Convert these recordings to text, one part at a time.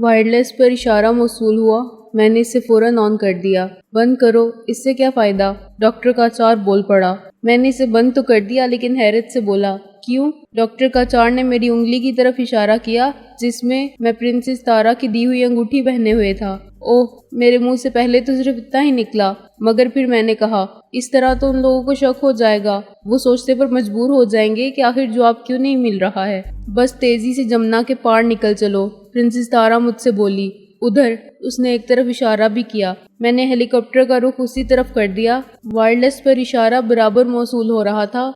Wireless پر اشارہ موصول ہوا۔ میں نے اسے فوراً آن کر دیا۔ بند کرو، اس سے کیا فائدہ؟ ڈاکٹر کاچار بول پڑا۔ میں نے اسے بند تو کر دیا لیکن حیرت سے بولا، کیوں؟ ڈاکٹر کاچار نے میری انگلی کی طرف اشارہ کیا جس میں پرنسس تارا کی دی ہوئی انگوٹھی پہنے ہوئے تھا۔ اوہ، میرے منہ سے پہلے تو صرف اتنا ہی نکلا، مگر پھر میں نے کہا، اس طرح تو ان لوگوں کو شک ہو جائے گا، وہ سوچتے پر مجبور ہو جائیں گے کہ آخر جواب کیوں نہیں مل رہا ہے۔ بس تیزی سے جمنا کے پار نکل چلو، پرنسس تارا مجھ سے بولی۔ ادھر، اس نے ایک طرف اشارہ بھی کیا۔ میں نے ہیلی کاپٹر کا رخ اسی طرف کر دیا۔ وائرلیس پر اشارہ برابر موصول ہو رہا تھا۔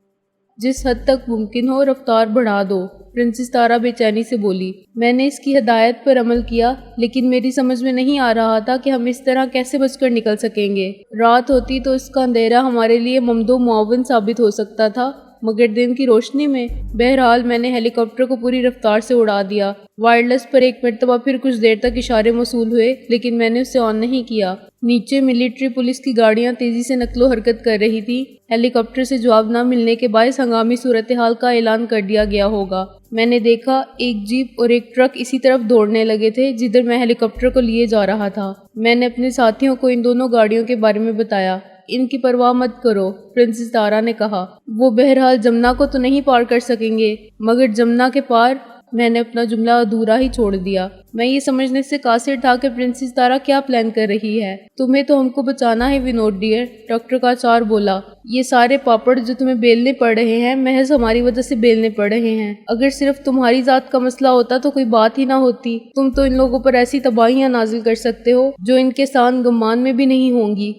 جس حد تک ممکن ہو رفتار بڑھا دو، پرنسس تارا بے چینی سے بولی۔ میں نے اس کی ہدایت پر عمل کیا، لیکن میری سمجھ میں نہیں آ رہا تھا کہ ہم اس طرح کیسے بچ کر نکل سکیں گے۔ رات ہوتی تو اس کا اندھیرا ہمارے لیے ممدو معاون ثابت ہو سکتا تھا، مگر دن کی روشنی میں۔ بہرحال میں نے ہیلی کاپٹر کو پوری رفتار سے اڑا دیا۔ وائرلیس پر ایک مرتبہ پھر کچھ دیر تک اشارے موصول ہوئے، لیکن میں نے اسے آن نہیں کیا۔ نیچے ملٹری پولیس کی گاڑیاں تیزی سے نقل و حرکت کر رہی تھی۔ ہیلی کاپٹر سے جواب نہ ملنے کے باعث ہنگامی صورتحال کا اعلان کر دیا گیا ہوگا۔ میں نے دیکھا ایک جیپ اور ایک ٹرک اسی طرف دوڑنے لگے تھے جدھر میں ہیلی کاپٹر کو لیے جا رہا تھا۔ میں نے اپنے ساتھیوں کو ان دونوں گاڑیوں کے بارے میں بتایا۔ ان کی پرواہ مت کرو، پرنسس تارا نے کہا۔ وہ بہرحال جمنا کو تو نہیں پار کر سکیں گے، مگر جمنا کے پار۔ میں نے اپنا جملہ ادھورا ہی چھوڑ دیا۔ میں یہ سمجھنے سے قاصر تھا کہ پرنسس تارا کیا پلان کر رہی ہے۔ تمہیں تو ہم کو بچانا ہے ونود ڈیئر، ڈاکٹر کاچار بولا۔ یہ سارے پاپڑ جو تمہیں بیلنے پڑ رہے ہیں محض ہماری وجہ سے بیلنے پڑ رہے ہیں۔ اگر صرف تمہاری ذات کا مسئلہ ہوتا تو کوئی بات ہی نہ ہوتی۔ تم تو ان لوگوں پر ایسی تباہیاں نازل کر سکتے ہو جو ان کے سان گمان میں بھی نہیں ہوں گی۔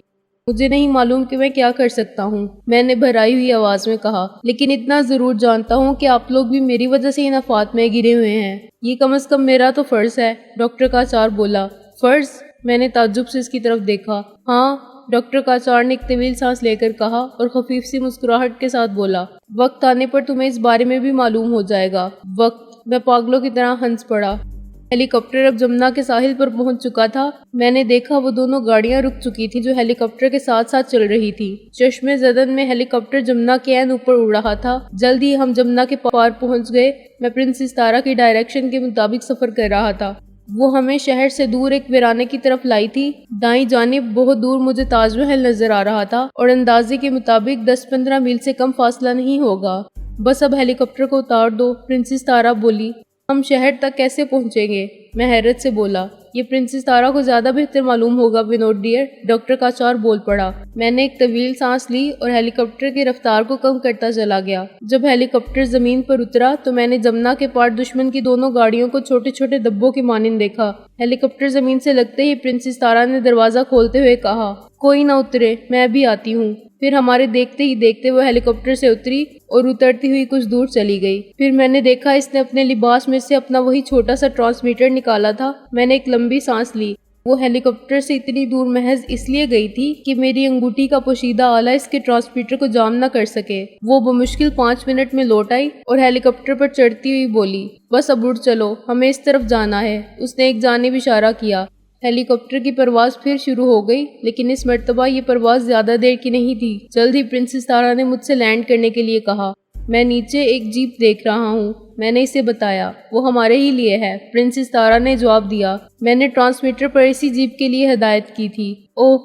مجھے نہیں معلوم کہ میں کیا کر سکتا ہوں، میں نے بھرائی ہوئی آواز میں کہا، لیکن اتنا ضرور جانتا ہوں کہ آپ لوگ بھی میری وجہ سے ان آفات میں گرے ہوئے ہیں۔ یہ کم از کم میرا تو فرض ہے، ڈاکٹر کاچار بولا۔ فرض؟ میں نے تعجب سے اس کی طرف دیکھا۔ ہاں، ڈاکٹر کاچار نے ایک طویل سانس لے کر کہا اور خفیف سی مسکراہٹ کے ساتھ بولا، وقت آنے پر تمہیں اس بارے میں بھی معلوم ہو جائے گا۔ وقت؟ میں پاگلوں کی طرح ہنس پڑا۔ ہیلی کاپٹر اب جمنا کے ساحل پر پہنچ چکا تھا۔ میں نے دیکھا وہ دونوں گاڑیاں رک چکی تھیں جو ہیلی کاپٹر کے ساتھ ساتھ چل رہی تھی۔ چشمے زدن میں ہیلی کاپٹر جمنا کے عین اوپر اڑ رہا تھا۔ جلد ہی ہم جمنا کے پار پہنچ گئے۔ میں پرنسس تارا کی ڈائریکشن کے مطابق سفر کر رہا تھا۔ وہ ہمیں شہر سے دور ایک ویرانے کی طرف لائی تھی۔ دائیں جانب بہت دور مجھے تاج محل نظر آ رہا تھا اور اندازے کے مطابق 10-15 میل سے کم فاصلہ نہیں ہوگا۔ بس اب ہیلی کاپٹر کو اتار دو، پرنسس تارا بولی۔ ہم شہر تک کیسے پہنچیں گے؟ میں حیرت سے بولا۔ یہ پرنسس تارا کو زیادہ بہتر معلوم ہوگا ونود ڈیئر، ڈاکٹر کاچار بول پڑا۔ میں نے ایک طویل سانس لی اور ہیلی کاپٹر کی رفتار کو کم کرتا چلا گیا۔ جب ہیلی کاپٹر زمین پر اترا تو میں نے جمنا کے پار دشمن کی دونوں گاڑیوں کو چھوٹے چھوٹے ڈبوں کے مانند دیکھا۔ ہیلی کاپٹر زمین سے لگتے ہی پرنسس تارا نے دروازہ کھولتے ہوئے کہا، کوئی نہ اترے، میں بھی آتی ہوں۔ پھر ہمارے دیکھتے ہی دیکھتے وہ ہیلی کاپٹر سے اتری اور اترتی ہوئی کچھ دور چلی گئی۔ پھر میں نے دیکھا اس نے اپنے لباس میں سے اپنا وہی چھوٹا سا ٹرانسمیٹر نکالا تھا۔ میں نے ایک لمبی سانس لی۔ وہ ہیلی کاپٹر سے اتنی دور محض اس لیے گئی تھی کہ میری انگوٹھی کا پوشیدہ آلہ اس کے ٹرانسمیٹر کو جام نہ کر سکے۔ وہ بمشکل 5 منٹ میں لوٹ آئی اور ہیلی کاپٹر پر چڑھتی ہوئی بولی، بس اب اڑ چلو، ہمیں اس طرف جانا ہے۔ اس نے ایک جانب اشارہ کیا۔ ہیلی کاپٹر کی پرواز پھر شروع ہو گئی، لیکن اس مرتبہ یہ پرواز زیادہ دیر کی نہیں تھی۔ جلد ہی پرنسس تارا نے مجھ سے لینڈ کرنے کے لیے کہا۔ میں نیچے ایک جیپ دیکھ رہا ہوں، میں نے اسے بتایا۔ وہ ہمارے ہی لیے ہے، پرنسس تارا نے جواب دیا۔ میں نے ٹرانسمیٹر پر اسی جیپ کے لیے ہدایت کی تھی۔ اوہ!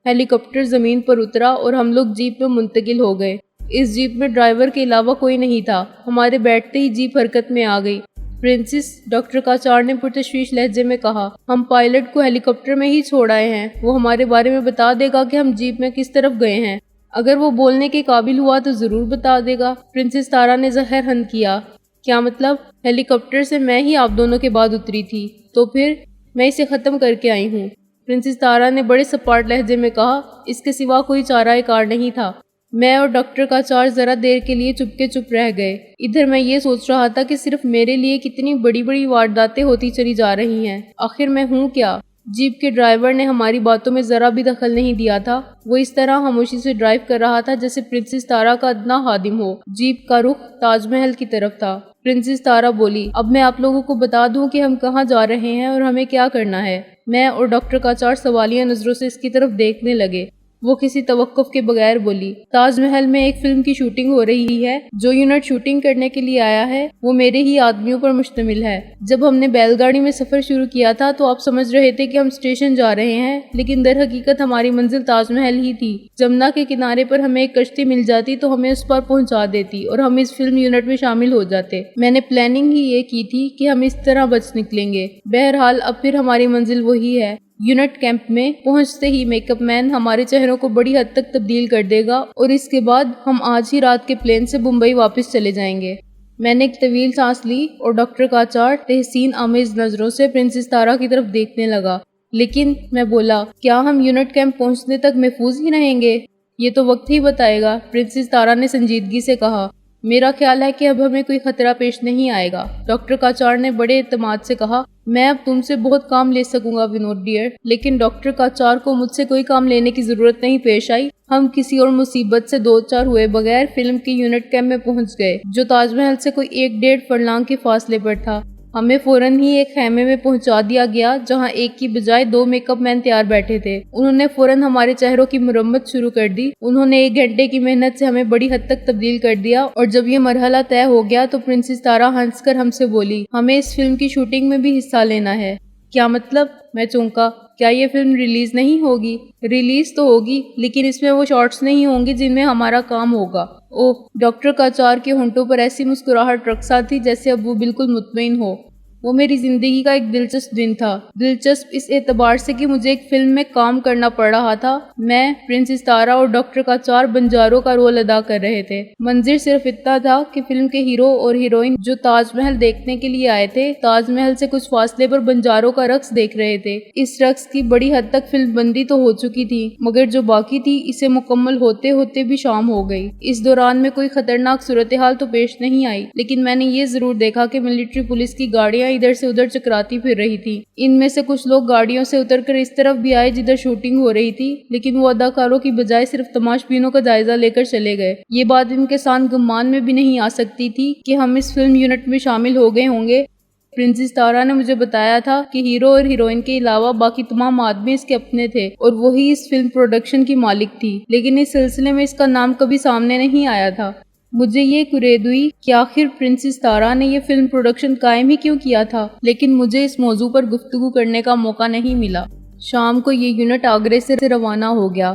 ہیلی کاپٹر زمین پر اترا اور ہم لوگ جیپ میں منتقل ہو گئے۔ اس جیپ میں ڈرائیور کے علاوہ کوئی نہیں تھا۔ ہمارے بیٹھتے ہی جیپ حرکت میں آ گئی۔ پرنسس، ڈاکٹر کاچار نے پرتشویش لہجے میں کہا، ہم پائلٹ کو ہیلی کاپٹر میں ہی چھوڑ آئے ہیں۔ وہ ہمارے بارے میں بتا دے گا کہ ہم جیپ میں کس طرف گئے ہیں۔ اگر وہ بولنے کے قابل ہوا تو ضرور بتا دے گا۔ پرنسس تارا نے ظاہر ہن کیا۔ کیا مطلب؟ ہیلی کاپٹر سے میں ہی آپ دونوں کے بعد اتری تھی، تو پھر میں اسے ختم کر کے آئی ہوں، پرنسس تارا نے بڑے سپاٹ لہجے میں کہا۔ اس کے سوا کوئی چارہ کار نہیں تھا۔ میں اور ڈاکٹر کاچار ذرا دیر کے لیے چپ کے چپ رہ گئے۔ ادھر میں یہ سوچ رہا تھا کہ صرف میرے لیے کتنی بڑی بڑی وارداتیں ہوتی چلی جا رہی ہیں۔ آخر میں ہوں کیا؟ جیپ کے ڈرائیور نے ہماری باتوں میں ذرا بھی دخل نہیں دیا تھا۔ وہ اس طرح خاموشی سے ڈرائیو کر رہا تھا جیسے پرنسس تارا کا ادنا خادم ہو۔ جیپ کا رخ تاج محل کی طرف تھا۔ پرنسس تارا بولی، اب میں آپ لوگوں کو بتا دوں کہ ہم کہاں جا رہے ہیں اور ہمیں کیا کرنا ہے۔ میں اور ڈاکٹر کاچار سوالیہ نظروں سے اس کی طرف دیکھنے لگے۔ وہ کسی توقف کے بغیر بولی، تاج محل میں ایک فلم کی شوٹنگ ہو رہی ہے، جو یونٹ شوٹنگ کرنے کے لیے آیا ہے وہ میرے ہی آدمیوں پر مشتمل ہے۔ جب ہم نے بیل گاڑی میں سفر شروع کیا تھا تو آپ سمجھ رہے تھے کہ ہم اسٹیشن جا رہے ہیں، لیکن در حقیقت ہماری منزل تاج محل ہی تھی۔ جمنا کے کنارے پر ہمیں ایک کشتی مل جاتی تو ہمیں اس پر پہنچا دیتی اور ہم اس فلم یونٹ میں شامل ہو جاتے۔ میں نے پلاننگ ہی یہ کی تھی کہ ہم اس طرح بچ نکلیں گے۔ بہرحال اب پھر ہماری منزل وہی ہے۔ یونٹ کیمپ میں پہنچتے ہی میک اپ مین ہمارے چہروں کو بڑی حد تک تبدیل کر دے گا اور اس کے بعد ہم آج ہی رات کے پلین سے بمبئی واپس چلے جائیں گے۔ میں نے ایک طویل سانس لی اور ڈاکٹر کاچار تحسین آمیز نظروں سے پرنسس تارا کی طرف دیکھنے لگا۔ لیکن میں بولا، کیا ہم یونٹ کیمپ پہنچنے تک محفوظ ہی رہیں گے؟ یہ تو وقت ہی بتائے گا، پرنسس تارا نے سنجیدگی سے کہا۔ میرا خیال ہے کہ اب ہمیں کوئی خطرہ پیش نہیں آئے گا، ڈاکٹر کاچار نے بڑے اعتماد سے کہا۔ میں اب تم سے بہت کام لے سکوں گا ونود ڈیئر، لیکن ڈاکٹر کاچار کو مجھ سے کوئی کام لینے کی ضرورت نہیں پیش آئی۔ ہم کسی اور مصیبت سے دو چار ہوئے بغیر فلم کے یونٹ کیمپ میں پہنچ گئے، جو تاج محل سے کوئی 1.5 فرلانگ کے فاصلے پر تھا۔ ہمیں فوراً ہی ایک خیمے میں پہنچا دیا گیا جہاں ایک کی بجائے 2 میک اپ مین تیار بیٹھے تھے۔ انہوں نے فوراً ہمارے چہروں کی مرمت شروع کر دی۔ انہوں نے 1 گھنٹے کی محنت سے ہمیں بڑی حد تک تبدیل کر دیا اور جب یہ مرحلہ طے ہو گیا تو پرنسس تارا ہنس کر ہم سے بولی، ہمیں اس فلم کی شوٹنگ میں بھی حصہ لینا ہے۔ کیا مطلب؟ میں چونکا، کیا یہ فلم ریلیز نہیں ہوگی؟ ریلیز تو ہوگی، لیکن اس میں وہ شارٹس نہیں ہوں گے جن میں ہمارا کام ہوگا۔ اوہ، ڈاکٹر کاچار کے ہونٹوں پر ایسی مسکراہٹ رقصا تھی جیسے اب وہ بالکل مطمئن ہو۔ وہ میری زندگی کا ایک دلچسپ دن تھا، دلچسپ اس اعتبار سے کہ مجھے ایک فلم میں کام کرنا پڑ رہا تھا۔ میں، پرنسس تارا اور ڈاکٹر کاچار بنجاروں کا رول ادا کر رہے تھے۔ منظر صرف اتنا تھا کہ فلم کے ہیرو اور ہیروئن جو تاج محل دیکھنے کے لیے آئے تھے، تاج محل سے کچھ فاصلے پر بنجاروں کا رقص دیکھ رہے تھے۔ اس رقص کی بڑی حد تک فلم بندی تو ہو چکی تھی، مگر جو باقی تھی اسے مکمل ہوتے ہوتے بھی شام ہو گئی۔ اس دوران میں کوئی خطرناک صورتحال تو پیش نہیں آئی، لیکن میں نے یہ ضرور دیکھا کہ ملٹری پولیس کی گاڑیاں ادھر سے ادھر چکراتی پھر رہی تھی۔ ان میں سے کچھ لوگ گاڑیوں سے اتر کر اس طرف بھی آئے جدھر شوٹنگ ہو رہی تھی، لیکن وہ اداکاروں کی بجائے صرف تماش بینوں کا جائزہ لے کر چلے گئے۔ یہ بات ان کے ساتھ گمان میں بھی نہیں آ سکتی تھی کہ ہم اس فلم یونٹ میں شامل ہو گئے ہوں گے۔ پرنسس تارا نے مجھے بتایا تھا کہ ہیرو اور ہیروئن کے علاوہ باقی تمام آدمی اس کے اپنے تھے اور وہی اس فلم پروڈکشن کی مالک تھی، لیکن اس سلسلے میں اس کا نام کبھی سامنے نہیں آیا تھا۔ مجھے یہ کرید ہوئی کہ آخر پرنسس تارا نے یہ فلم پروڈکشن قائم ہی کیوں کیا تھا، لیکن مجھے اس موضوع پر گفتگو کرنے کا موقع نہیں ملا۔ شام کو یہ یونٹ آگرے سے روانہ ہو گیا۔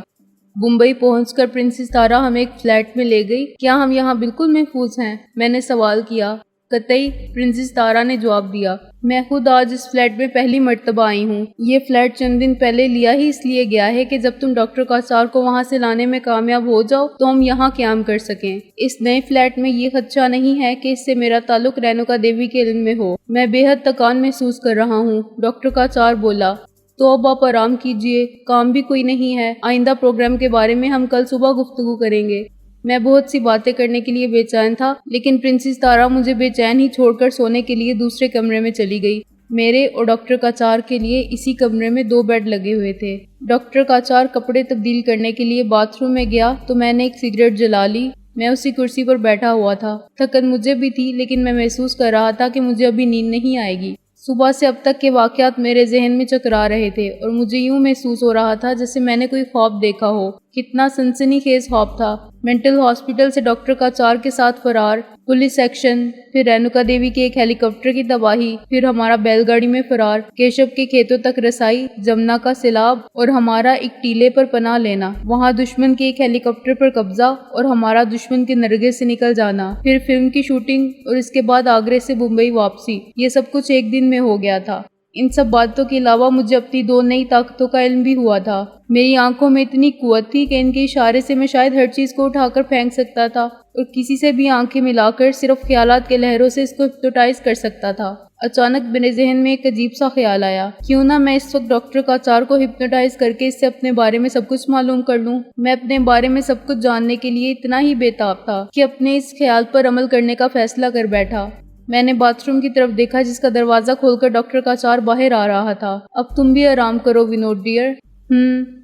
بمبئی پہنچ کر پرنسس تارا ہمیں ایک فلیٹ میں لے گئی۔ کیا ہم یہاں بالکل محفوظ ہیں؟ میں نے سوال کیا۔ قطعی، پرنسس تارا نے جواب دیا۔ میں خود آج اس فلیٹ میں پہلی مرتبہ آئی ہوں۔ یہ فلیٹ چند دن پہلے لیا ہی اس لیے گیا ہے کہ جب تم ڈاکٹر کاچار کو وہاں سے لانے میں کامیاب ہو جاؤ تو ہم یہاں قیام کر سکیں۔ اس نئے فلیٹ میں یہ خدشہ نہیں ہے کہ اس سے میرا تعلق رینوکا دیوی کے علم میں ہو۔ میں بے حد تکان محسوس کر رہا ہوں، ڈاکٹر کاچار بولا۔ تو اب آپ آرام کیجئے، کام بھی کوئی نہیں ہے۔ آئندہ پروگرام کے بارے میں ہم کل صبح گفتگو کریں گے۔ میں بہت سی باتیں کرنے کے لیے بے چین تھا، لیکن پرنسس تارا مجھے بے چین ہی چھوڑ کر سونے کے لیے دوسرے کمرے میں چلی گئی۔ میرے اور ڈاکٹر کاچار کے لیے اسی کمرے میں 2 بیڈ لگے ہوئے تھے۔ ڈاکٹر کاچار کپڑے تبدیل کرنے کے لیے باتھ روم میں گیا تو میں نے ایک سگریٹ جلا لی۔ میں اسی کرسی پر بیٹھا ہوا تھا۔ تھکن مجھے بھی تھی، لیکن میں محسوس کر رہا تھا کہ مجھے ابھی نیند نہیں آئے گی۔ صبح سے اب تک کے واقعات میرے ذہن میں چکرا رہے تھے اور مجھے یوں محسوس ہو رہا تھا جیسے میں نے کوئی خواب دیکھا ہو۔ کتنا سنسنی خیز خواب تھا۔ مینٹل ہاسپٹل سے ڈاکٹر کاچار کے ساتھ فرار، پولیس ایکشن، پھر رینوکا دیوی کے ایک ہیلی کاپٹر کی تباہی، پھر ہمارا بیل گاڑی میں فرار، کیشب کے کھیتوں تک رسائی، جمنا کا سیلاب اور ہمارا ایک ٹیلے پر پناہ لینا، وہاں دشمن کے ایک ہیلی کاپٹر پر قبضہ اور ہمارا دشمن کے نرغے سے نکل جانا، پھر فلم کی شوٹنگ اور اس کے بعد آگرے سے بمبئی واپسی۔ یہ سب کچھ ایک دن میں ہو گیا تھا۔ ان سب باتوں کے علاوہ مجھے اپنی 2 نئی طاقتوں کا علم بھی ہوا تھا۔ میری آنکھوں میں اتنی قوت تھی کہ ان کے اشارے سے میں شاید ہر چیز کو اٹھا کر پھینک سکتا تھا اور کسی سے بھی آنکھیں ملا کر صرف خیالات کے لہروں سے اس کو ہپنوٹائز کر سکتا تھا۔ اچانک میرے ذہن میں ایک عجیب سا خیال آیا، کیوں نہ میں اس وقت ڈاکٹر کاچار کو ہپنوٹائز کر کے اس سے اپنے بارے میں سب کچھ معلوم کر لوں۔ میں اپنے بارے میں سب کچھ جاننے کے لیے اتنا ہی بے تاب تھا کہ اپنے اس خیال پر عمل کرنے کا فیصلہ کر بیٹھا۔ میں نے باتھ روم کی طرف دیکھا جس کا دروازہ کھول کر ڈاکٹر کاچار باہر آ رہا تھا۔ اب تم بھی آرام کرو ونود ڈیئر۔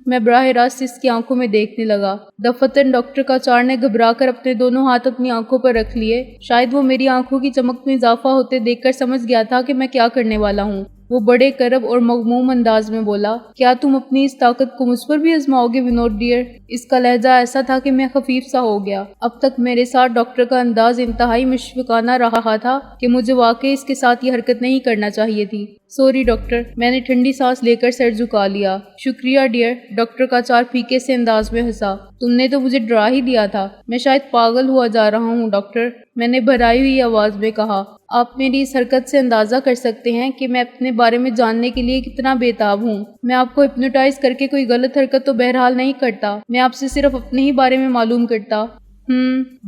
میں براہ راست اس کی آنکھوں میں دیکھنے لگا۔ دفتن ڈاکٹر کاچار نے گھبرا کر اپنے دونوں ہاتھ اپنی آنکھوں پر رکھ لیے۔ شاید وہ میری آنکھوں کی چمک میں اضافہ ہوتے دیکھ کر سمجھ گیا تھا کہ میں کیا کرنے والا ہوں۔ وہ بڑے کرب اور مغموم انداز میں بولا، کیا تم اپنی اس طاقت کو مجھ پر بھی آزماؤ گے ونود ڈیئر؟ اس کا لہجہ ایسا تھا کہ میں خفیف سا ہو گیا۔ اب تک میرے ساتھ ڈاکٹر کا انداز انتہائی مشفقانہ رہا تھا کہ مجھے واقعی اس کے ساتھ یہ حرکت نہیں کرنا چاہیے تھی۔ سوری ڈاکٹر، میں نے ٹھنڈی سانس لے کر سر جھکا لیا۔ شکریہ ڈیئر، ڈاکٹر کا چار پھیکے سے انداز میں ہنسا۔ تم نے تو مجھے ڈرا ہی دیا تھا۔ میں شاید پاگل ہوا جا رہا ہوں ڈاکٹر، میں نے بھرائی ہوئی آواز میں کہا۔ آپ میری اس حرکت سے اندازہ کر سکتے ہیں کہ میں اپنے بارے میں جاننے کے لیے کتنا بے تاب ہوں۔ میں آپ کو ہپنوٹائز کر کے کوئی غلط حرکت تو بہرحال نہیں کرتا، میں آپ سے صرف اپنے ہی بارے میں معلوم کرتا۔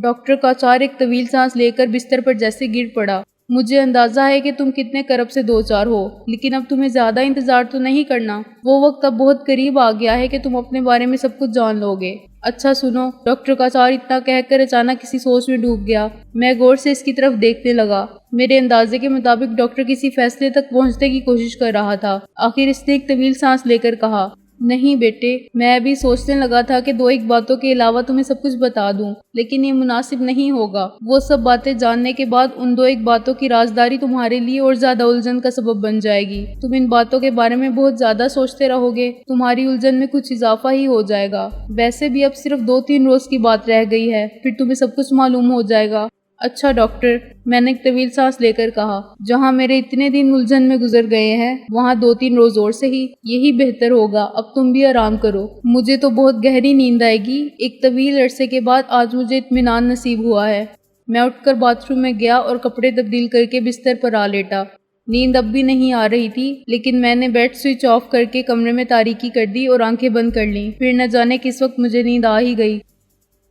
ڈاکٹر کا چار ایک طویل سانس لے کر بستر پر جیسے گر پڑا۔ مجھے اندازہ ہے کہ تم کتنے کرب سے دو چار ہو، لیکن اب تمہیں زیادہ انتظار تو نہیں کرنا۔ وہ وقت اب بہت قریب آ گیا ہے کہ تم اپنے بارے میں سب کچھ جان لو گے۔ اچھا سنو، ڈاکٹر کا چار اتنا کہہ کر اچانک کسی سوچ میں ڈوب گیا۔ میں غور سے اس کی طرف دیکھنے لگا۔ میرے اندازے کے مطابق ڈاکٹر کسی فیصلے تک پہنچنے کی کوشش کر رہا تھا۔ آخر اس نے ایک طویل سانس لے کر کہا، نہیں بیٹے، میں ابھی سوچنے لگا تھا کہ دو ایک باتوں کے علاوہ تمہیں سب کچھ بتا دوں، لیکن یہ مناسب نہیں ہوگا۔ وہ سب باتیں جاننے کے بعد ان دو ایک باتوں کی رازداری تمہارے لیے اور زیادہ الجھن کا سبب بن جائے گی۔ تم ان باتوں کے بارے میں بہت زیادہ سوچتے رہو گے، تمہاری الجھن میں کچھ اضافہ ہی ہو جائے گا۔ ویسے بھی اب صرف 2-3 روز کی بات رہ گئی ہے، پھر تمہیں سب کچھ معلوم ہو جائے گا۔ اچھا ڈاکٹر، میں نے ایک طویل سانس لے کر کہا، جہاں میرے اتنے دن الجھن میں گزر گئے ہیں وہاں 2-3 روز اور صحیح، یہی بہتر ہوگا۔ اب تم بھی آرام کرو، مجھے تو بہت گہری نیند آئے گی۔ ایک طویل عرصے کے بعد آج مجھے اطمینان نصیب ہوا ہے۔ میں اٹھ کر باتھ روم میں گیا اور کپڑے تبدیل کر کے بستر پر آ لیٹا۔ نیند اب بھی نہیں آ رہی تھی، لیکن میں نے بیڈ سوئچ آف کر کے کمرے میں تاریکی کر دی اور آنکھیں بند کر لیں۔ پھر نہ جانے کس وقت مجھے نیند آ ہی گئی۔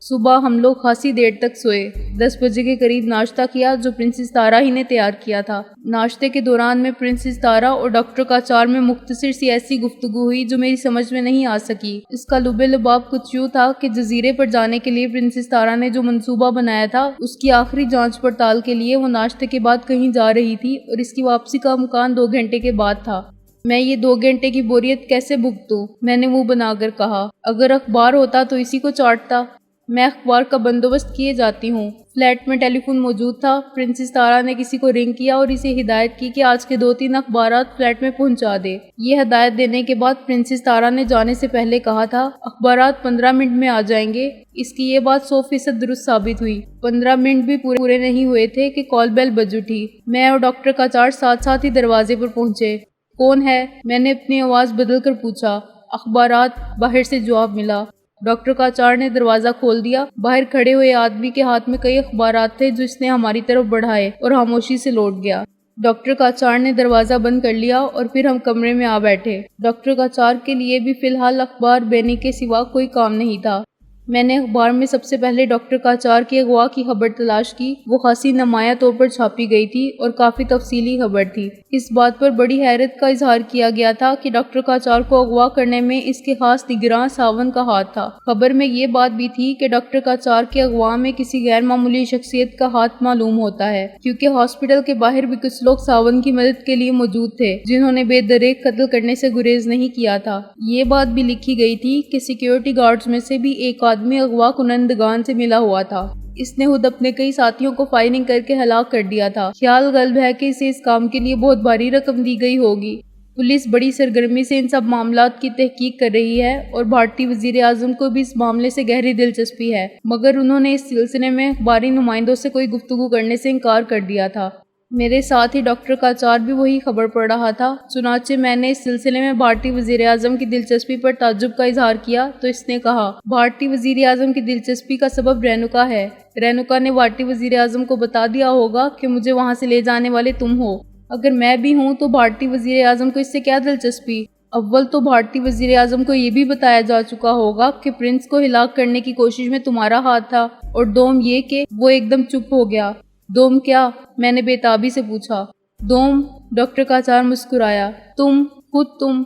صبح ہم لوگ خاصی دیر تک سوئے۔ 10 بجے کے قریب ناشتہ کیا جو پرنسس تارا ہی نے تیار کیا تھا۔ ناشتے کے دوران میں پرنسس تارا اور ڈاکٹر کا چار میں مختصر سی ایسی گفتگو ہوئی جو میری سمجھ میں نہیں آ سکی۔ اس کا لب لباب کچھ یوں تھا کہ جزیرے پر جانے کے لیے پرنسس تارا نے جو منصوبہ بنایا تھا اس کی آخری جانچ پڑتال کے لیے وہ ناشتے کے بعد کہیں جا رہی تھی اور اس کی واپسی کا امکان 2 گھنٹے کے بعد تھا۔ میں یہ 2 گھنٹے کی بوریت کیسے بھگتوں؟ میں نے منہ بنا کر کہا۔ اگر اخبار ہوتا تو اسی کو چاٹتا۔ میں اخبار کا بندوبست کیے جاتی ہوں۔ فلیٹ میں ٹیلی فون موجود تھا۔ پرنسس تارا نے کسی کو رنگ کیا اور اسے ہدایت کی کہ آج کے 2-3 اخبارات فلیٹ میں پہنچا دے۔ یہ ہدایت دینے کے بعد پرنسس تارا نے جانے سے پہلے کہا تھا، اخبارات 15 منٹ میں آ جائیں گے۔ اس کی یہ بات 100% درست ثابت ہوئی۔ 15 منٹ بھی پورے نہیں ہوئے تھے کہ کال بیل بج اٹھی۔ میں اور ڈاکٹر کا چار ساتھ ساتھ ہی دروازے پر پہنچے۔ کون ہے؟ میں نے اپنی آواز بدل کر پوچھا۔ اخبارات، باہر سے جواب ملا۔ ڈاکٹر کاچار نے دروازہ کھول دیا۔ باہر کھڑے ہوئے آدمی کے ہاتھ میں کئی اخبارات تھے جو اس نے ہماری طرف بڑھائے اور خاموشی سے لوٹ گیا۔ ڈاکٹر کاچار نے دروازہ بند کر لیا اور پھر ہم کمرے میں آ بیٹھے۔ ڈاکٹر کاچار کے لیے بھی فی الحال اخبار بینی کے سوا کوئی کام نہیں تھا۔ میں نے اخبار میں سب سے پہلے ڈاکٹر کاچار کے اغوا کی خبر تلاش کی۔ وہ خاصی نمایاں طور پر چھاپی گئی تھی اور کافی تفصیلی خبر تھی۔ اس بات پر بڑی حیرت کا اظہار کیا گیا تھا کہ ڈاکٹر کاچار کو اغوا کرنے میں اس کے خاص نگراں ساون کا ہاتھ تھا۔ خبر میں یہ بات بھی تھی کہ ڈاکٹر کاچار کے اغوا میں کسی غیر معمولی شخصیت کا ہاتھ معلوم ہوتا ہے، کیونکہ ہاسپٹل کے باہر بھی کچھ لوگ ساون کی مدد کے لیے موجود تھے جنہوں نے بے دریغ قتل کرنے سے گریز نہیں کیا تھا۔ یہ بات بھی لکھی گئی تھی کہ سیکیورٹی گارڈز میں سے بھی ایک آدمی اغوا کنندگان سے ملا ہوا تھا۔ اس نے خود اپنے کئی ساتھیوں کو فائرنگ کر کے ہلاک کر دیا تھا۔ خیال غالب ہے کہ اسے اس کام کے لیے بہت بھاری رقم دی گئی ہوگی۔ پولیس بڑی سرگرمی سے ان سب معاملات کی تحقیق کر رہی ہے اور بھارتی وزیر اعظم کو بھی اس معاملے سے گہری دلچسپی ہے، مگر انہوں نے اس سلسلے میں اخباری نمائندوں سے کوئی گفتگو کرنے سے انکار کر دیا تھا۔ میرے ساتھ ہی ڈاکٹر کاچار بھی وہی خبر پڑھ رہا تھا۔ چنانچہ میں نے اس سلسلے میں بھارتی وزیر اعظم کی دلچسپی پر تعجب کا اظہار کیا تو اس نے کہا، بھارتی وزیر اعظم کی دلچسپی کا سبب رینوکا ہے۔ رینوکا نے بھارتی وزیر اعظم کو بتا دیا ہوگا کہ مجھے وہاں سے لے جانے والے تم ہو۔ اگر میں بھی ہوں تو بھارتی وزیر اعظم کو اس سے کیا دلچسپی؟ اول تو بھارتی وزیر اعظم کو یہ بھی بتایا جا چکا ہوگا کہ پرنس کو ہلاک کرنے کی کوشش میں تمہارا ہاتھ تھا، اور دوم یہ کہ وہ ایک دم چپ ہو گیا۔ دوم کیا؟ میں نے بے تابی سے پوچھا۔ دوم؟ ڈاکٹر کاچار مسکرایا۔ تم، خود تم۔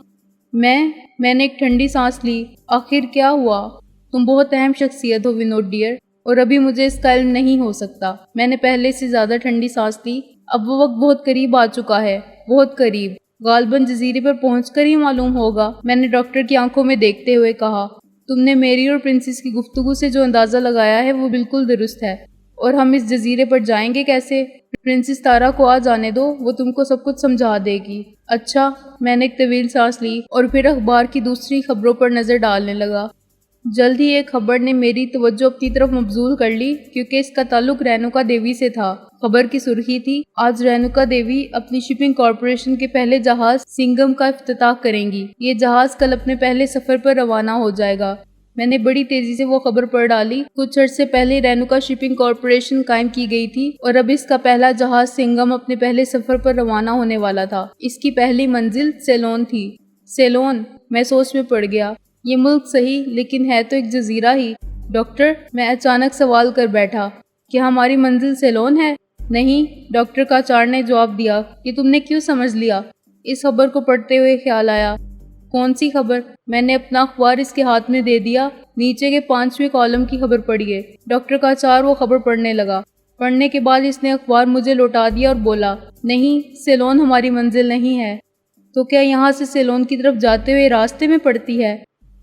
میں نے ایک ٹھنڈی سانس لی۔ آخر کیا ہوا؟ تم بہت اہم شخصیت ہو ونود ڈیئر، اور ابھی مجھے اس کا علم نہیں ہو سکتا۔ میں نے پہلے سے زیادہ ٹھنڈی سانس لی۔ اب وہ وقت بہت قریب آ چکا ہے، بہت قریب۔ غالباً جزیرے پر پہنچ کر ہی معلوم ہوگا، میں نے ڈاکٹر کی آنکھوں میں دیکھتے ہوئے کہا۔ تم نے میری اور پرنسس کی گفتگو سے جو اندازہ لگایا ہے وہ بالکل درست ہے۔ اور ہم اس جزیرے پر جائیں گے کیسے؟ پرنسس تارا کو آ جانے دو، وہ تم کو سب کچھ سمجھا دے گی۔ اچھا، میں نے ایک طویل سانس لی اور پھر اخبار کی دوسری خبروں پر نظر ڈالنے لگا۔ جلد ہی ایک خبر نے میری توجہ اپنی طرف مبذول کر لی کیونکہ اس کا تعلق رینوکا دیوی سے تھا۔ خبر کی سرخی تھی، آج رینوکا دیوی اپنی شپنگ کارپوریشن کے پہلے جہاز سنگم کا افتتاح کریں گی۔ یہ جہاز کل اپنے پہلے سفر پر روانہ ہو جائے گا۔ میں نے بڑی تیزی سے وہ خبر پڑھ ڈالی۔ کچھ عرصے پہلے رینوکا شپنگ کارپوریشن قائم کی گئی تھی اور اب اس کا پہلا جہاز سنگم اپنے پہلے سفر پر روانہ ہونے والا تھا۔ اس کی پہلی منزل سیلون تھی۔ سیلون؟ میں سوچ میں پڑ گیا۔ یہ ملک صحیح، لیکن ہے تو ایک جزیرہ ہی۔ ڈاکٹر، میں اچانک سوال کر بیٹھا، کیا ہماری منزل سیلون ہے؟ نہیں، ڈاکٹر کاچار نے جواب دیا۔ یہ تم نے کیوں سمجھ لیا؟ اس خبر کو پڑھتے ہوئے خیال آیا۔ کون سی خبر؟ میں نے اپنا اخبار اس کے ہاتھ میں دے دیا۔ نیچے کے 5ویں کالم کی خبر پڑھیے۔ ڈاکٹر کاچار وہ خبر پڑھنے لگا۔ پڑھنے کے بعد اس نے اخبار مجھے لوٹا دیا اور بولا، نہیں، سیلون ہماری منزل نہیں ہے۔ تو کیا یہاں سے سیلون کی طرف جاتے ہوئے راستے میں پڑتی ہے؟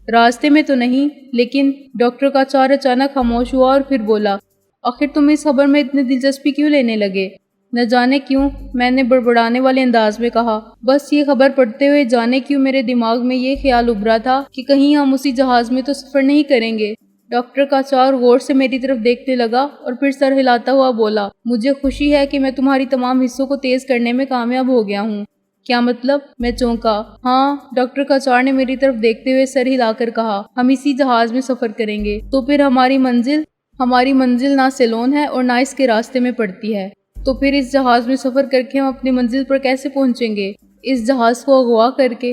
راستے میں تو نہیں، لیکن ڈاکٹر کاچار اچانک خاموش ہوا اور پھر بولا، آخر تم اس خبر میں اتنی دلچسپی کیوں لینے لگے؟ نہ جانے کیوں، میں نے بڑبڑانے والے انداز میں کہا۔ بس یہ خبر پڑھتے ہوئے جانے کیوں میرے دماغ میں یہ خیال ابھرا تھا کہ کہیں ہم اسی جہاز میں تو سفر نہیں کریں گے۔ ڈاکٹر کاچار غور سے میری طرف دیکھنے لگا اور پھر سر ہلاتا ہوا بولا، مجھے خوشی ہے کہ میں تمہاری تمام حصوں کو تیز کرنے میں کامیاب ہو گیا ہوں۔ کیا مطلب؟ میں چونکا۔ ہاں، ڈاکٹر کاچار نے میری طرف دیکھتے ہوئے سر ہلا کر کہا، ہم اسی جہاز میں سفر کریں گے۔ تو پھر ہماری منزل نہ سیلون ہے اور نہ اس کے راستے میں پڑتی ہے۔ تو پھر اس جہاز میں سفر کر کے ہم اپنی منزل پر کیسے پہنچیں گے؟ اس جہاز کو اغوا کر کے۔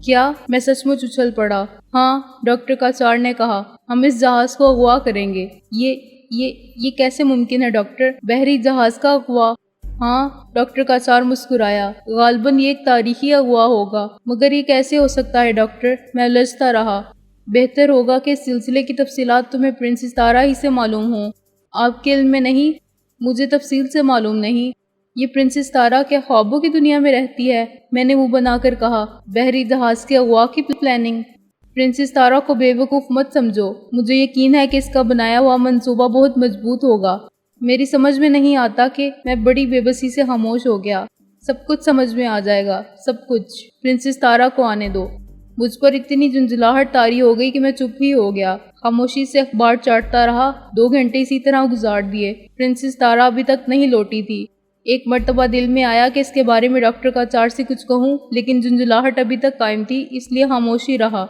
کیا؟ میں سچ مچ اچھل پڑا۔ ہاں، ڈاکٹر کاچار نے کہا، ہم اس جہاز کو اغوا کریں گے۔ یہ کیسے ممکن ہے ڈاکٹر؟ بحری جہاز کا اغوا؟ ہاں، ڈاکٹر کاچار مسکرایا، غالباً یہ ایک تاریخی اغوا ہوگا۔ مگر یہ کیسے ہو سکتا ہے ڈاکٹر؟ میں الجھتا رہا۔ بہتر ہوگا کہ اس سلسلے کی تفصیلات تمہیں پرنسس تارا ہی سے معلوم ہوں۔ آپ کے علم میں نہیں؟ مجھے تفصیل سے معلوم نہیں۔ یہ پرنسس تارا کیا خوابوں کی دنیا میں رہتی ہے؟ میں نے منہ بنا کر کہا، بحری جہاز کے اغوا کی پلاننگ؟ پرنسس تارا کو بے وقوف مت سمجھو، مجھے یقین ہے کہ اس کا بنایا ہوا منصوبہ بہت مضبوط ہوگا۔ میری سمجھ میں نہیں آتا کہ میں بڑی بے بسی سے خاموش ہو گیا۔ سب کچھ سمجھ میں آ جائے گا، سب کچھ۔ پرنسس تارا کو آنے دو۔ مجھ پر اتنی جھنجھلاہٹ طاری ہو گئی کہ میں چپ ہی ہو گیا۔ خاموشی سے اخبار چاٹتا رہا۔ 2 گھنٹے اسی طرح گزار دیے۔ پرنسس تارا ابھی تک نہیں لوٹی تھی۔ ایک مرتبہ دل میں آیا کہ اس کے بارے میں ڈاکٹر کاچار سے کچھ کہوں، لیکن جھنجھلاہٹ ابھی تک قائم تھی، اس لیے خاموشی رہا۔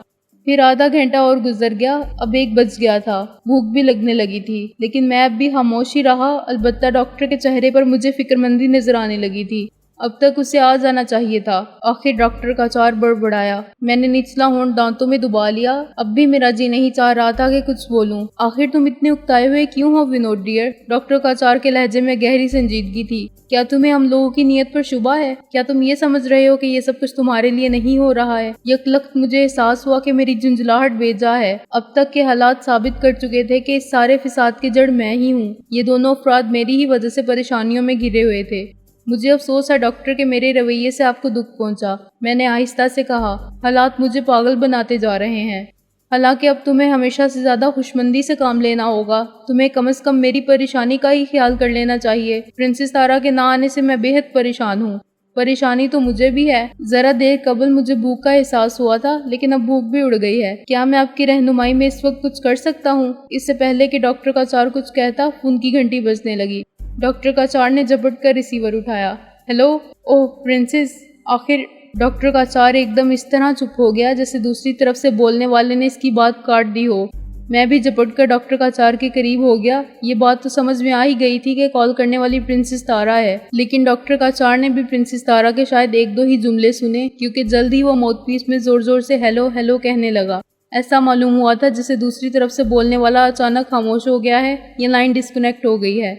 پھر آدھا گھنٹہ اور گزر گیا۔ اب 1 بج گیا تھا۔ بھوک بھی لگنے لگی تھی، لیکن میں اب بھی خاموش ہی رہا۔ البتہ ڈاکٹر کے چہرے پر مجھے فکرمندی نظر آنے لگی تھی۔ اب تک اسے آ جانا چاہیے تھا۔ آخر ڈاکٹر کاچار بڑبڑایا۔ میں نے نچلا ہونٹ دانتوں میں دبا لیا۔ اب بھی میرا جی نہیں چاہ رہا تھا کہ کچھ بولوں۔ آخر تم اتنے اکتائے ہوئے کیوں ہو ونود ڈیئر؟ ڈاکٹر کاچار کے لہجے میں گہری سنجیدگی تھی۔ کیا تمہیں ہم لوگوں کی نیت پر شبہ ہے؟ کیا تم یہ سمجھ رہے ہو کہ یہ سب کچھ تمہارے لیے نہیں ہو رہا ہے؟ یکلخت مجھے احساس ہوا کہ میری جھنجھلاہٹ بے جا ہے۔ اب تک کے حالات ثابت کر چکے تھے کہ اس سارے فساد کی جڑ میں ہی ہوں۔ یہ دونوں افراد میری ہی وجہ سے پریشانیوں میں گھرے ہوئے تھے۔ مجھے افسوس ہے ڈاکٹر کہ میرے رویے سے آپ کو دکھ پہنچا۔ میں نے آہستہ سے کہا، حالات مجھے پاگل بناتے جا رہے ہیں۔ حالانکہ اب تمہیں ہمیشہ سے زیادہ خوشمندی سے کام لینا ہوگا۔ تمہیں کم از کم میری پریشانی کا ہی خیال کر لینا چاہیے۔ پرنسس تارا کے نہ آنے سے میں بے حد پریشان ہوں۔ پریشانی تو مجھے بھی ہے۔ ذرا دیر قبل مجھے بھوک کا احساس ہوا تھا، لیکن اب بھوک بھی اڑ گئی ہے۔ کیا میں آپ کی رہنمائی میں اس وقت کچھ کر سکتا ہوں؟ اس سے پہلے کہ ڈاکٹر کاچار کچھ کہتا، فون کی گھنٹی بجنے لگی۔ ڈاکٹر کاچار نے جھپٹ کر ریسیور اٹھایا۔ ہیلو؟ اوہ پرنسس! آخر ڈاکٹر کاچار ایک دم اس طرح چپ ہو گیا جیسے دوسری طرف سے بولنے والے نے اس کی بات کاٹ دی ہو۔ میں بھی جھپٹ کر ڈاکٹر کاچار کے قریب ہو گیا۔ یہ بات تو سمجھ میں آ ہی گئی تھی کہ کال کرنے والی پرنسس تارا ہے، لیکن ڈاکٹر کاچار نے بھی پرنسس تارا کے شاید 1-2 ہی جملے سنے، کیونکہ جلد ہی وہ ماؤتھ پیس میں زور زور سے ہیلو ہیلو کہنے لگا۔ ایسا معلوم ہوا تھا جیسے دوسری طرف سے بولنے والا اچانک خاموش ہو گیا ہے یا لائن ڈسکنیکٹ ہو گئی ہے۔